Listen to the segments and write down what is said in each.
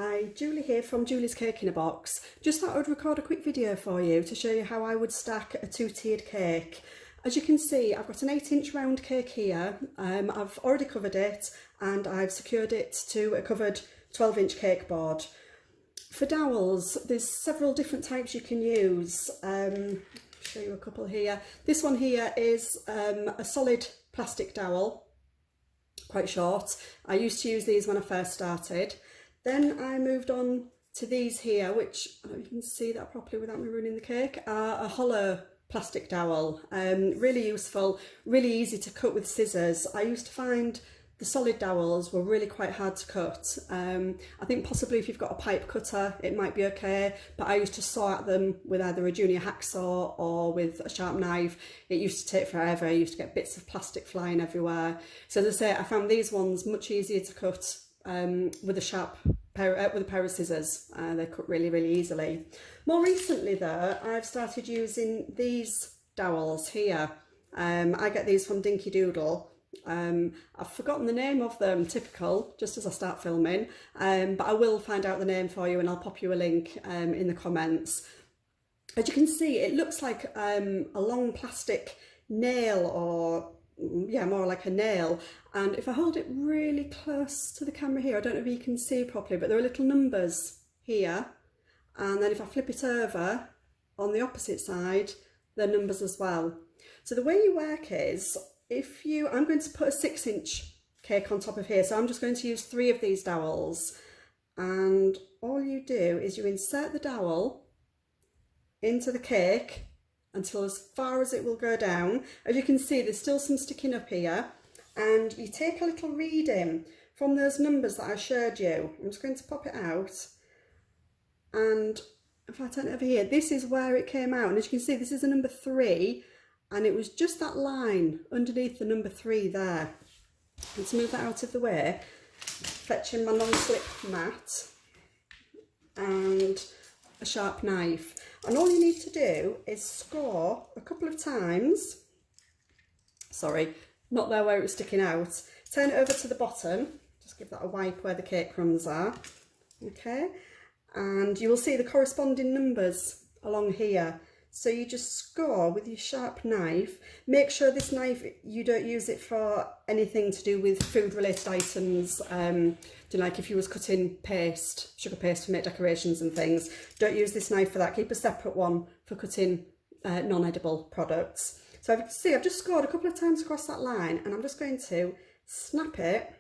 Hi, Julie here from Julie's Cake in a Box. Just thought I'd record a quick video for you to show you how I would stack a two-tiered cake. As you can see, I've got an 8-inch round cake here. I've already covered it and I've secured it to a covered 12-inch cake board. For dowels, there's several different types you can use. I'll show you a couple here. This one here is a solid plastic dowel, quite short. I used to use these when I first started. Then I moved on to these here, which I don't know if you can see that properly without me ruining the cake, are a hollow plastic dowel. Really useful, really easy to cut with scissors. I used to find the solid dowels were really quite hard to cut. I think possibly if you've got a pipe cutter it might be okay, but I used to saw at them with either a junior hacksaw or with a sharp knife. It used to take forever. I used to get bits of plastic flying everywhere. So as I say, I found these ones much easier to cut with a pair of scissors. They cut really easily. More recently though, I've started using these dowels here. I get these from DinkyDoodle. I've forgotten the name of them, typical, just as I start filming, but I will find out the name for you and I'll pop you a link in the comments. As you can see, it looks like a long plastic nail, or yeah, more like a nail. And if I hold it really close to the camera here, I don't know if you can see properly, but there are little numbers here. And then if I flip it over on the opposite side, there are numbers as well. So the way you work is, I'm going to put a 6-inch cake on top of here. So I'm just going to use 3 of these dowels. And all you do is you insert the dowel into the cake until as far as it will go down. As you can see, there's still some sticking up here, and you take a little reading from those numbers that I showed you. I'm just going to pop it out, and if I turn it over here, this is where it came out, and as you can see, this is a number 3, and it was just that line underneath the number 3 there. Let's move that out of the way, fetching my non-slip mat and a sharp knife. And all you need to do is score a couple of times. Sorry, not there where it was sticking out. Turn it over to the bottom. Just give that a wipe where the cake crumbs are. Okay, and you will see the corresponding numbers along here. So you just score with your sharp knife. Make sure this knife, you don't use it for anything to do with food related items. Like if you was cutting paste, sugar paste to make decorations and things, don't use this knife for that. Keep a separate one for cutting non-edible products. So you can see I've just scored a couple of times across that line, and I'm just going to snap it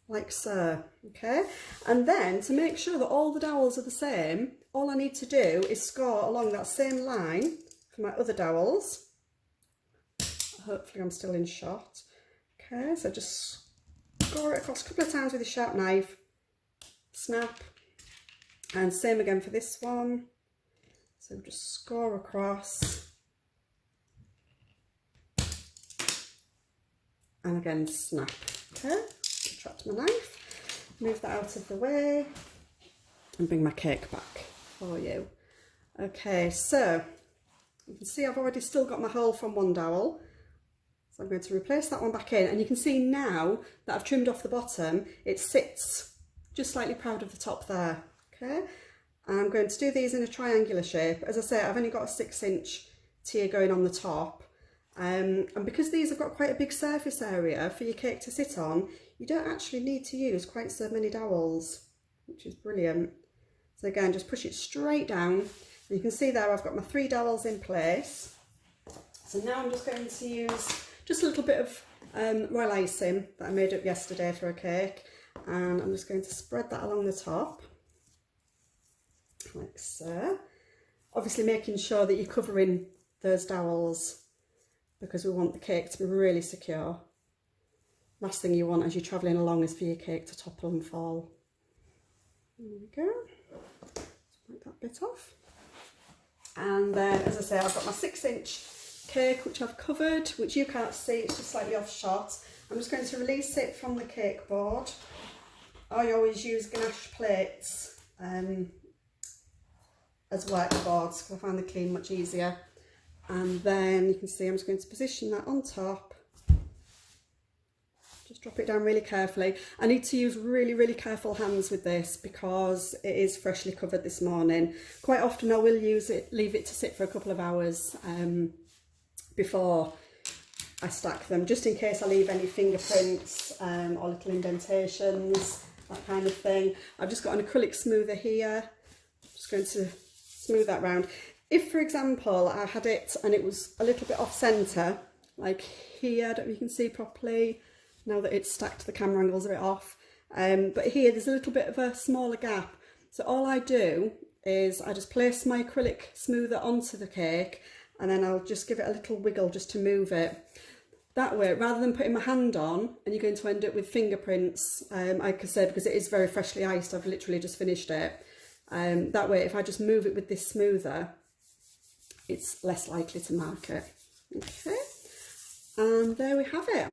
like so, okay? And then to make sure that all the dowels are the same, all I need to do is score along that same line for my other dowels. Hopefully I'm still in shot. Okay, so just score it across a couple of times with a sharp knife, snap, and same again for this one. So just score across, and again snap. Okay, trapped my knife, move that out of the way, and bring my cake back for you. Okay, so you can see I've already still got my hole from one dowel. So I'm going to replace that one back in, and you can see now that I've trimmed off the bottom, it sits just slightly proud of the top there, okay? And I'm going to do these in a triangular shape. As I say, I've only got a 6-inch tier going on the top. And because these have got quite a big surface area for your cake to sit on, you don't actually need to use quite so many dowels, which is brilliant. So again, just push it straight down. And you can see there I've got my 3 dowels in place. So now I'm just going to use just a little bit of royal icing that I made up yesterday for a cake, and I'm just going to spread that along the top like so, obviously making sure that you're covering those dowels because we want the cake to be really secure. Last thing you want as you're travelling along is for your cake to topple and fall. There we go, wipe that bit off, and then as I say, I've got my 6-inch cake which I've covered, which you can't see, it's just slightly off shot. I'm just going to release it from the cake board. I always use ganache plates as workboards because I find the clean much easier. And then you can see I'm just going to position that on top, just Just drop it down really carefully. I need to use really careful hands with this because it is freshly covered this morning. Quite often I will leave it to sit for a couple of hours before I stack them, just in case I leave any fingerprints or little indentations, that kind of thing. I've just got an acrylic smoother here. I'm just going to smooth that round. If, for example, I had it and it was a little bit off centre, like here, I don't know if you can see properly, now that it's stacked, the camera angle's a bit off. But here, there's a little bit of a smaller gap. So all I do is I just place my acrylic smoother onto the cake, and then I'll just give it a little wiggle just to move it. That way, rather than putting my hand on, and you're going to end up with fingerprints, like I said, because it is very freshly iced, I've literally just finished it. That way, if I just move it with this smoother, it's less likely to mark it. Okay, and there we have it.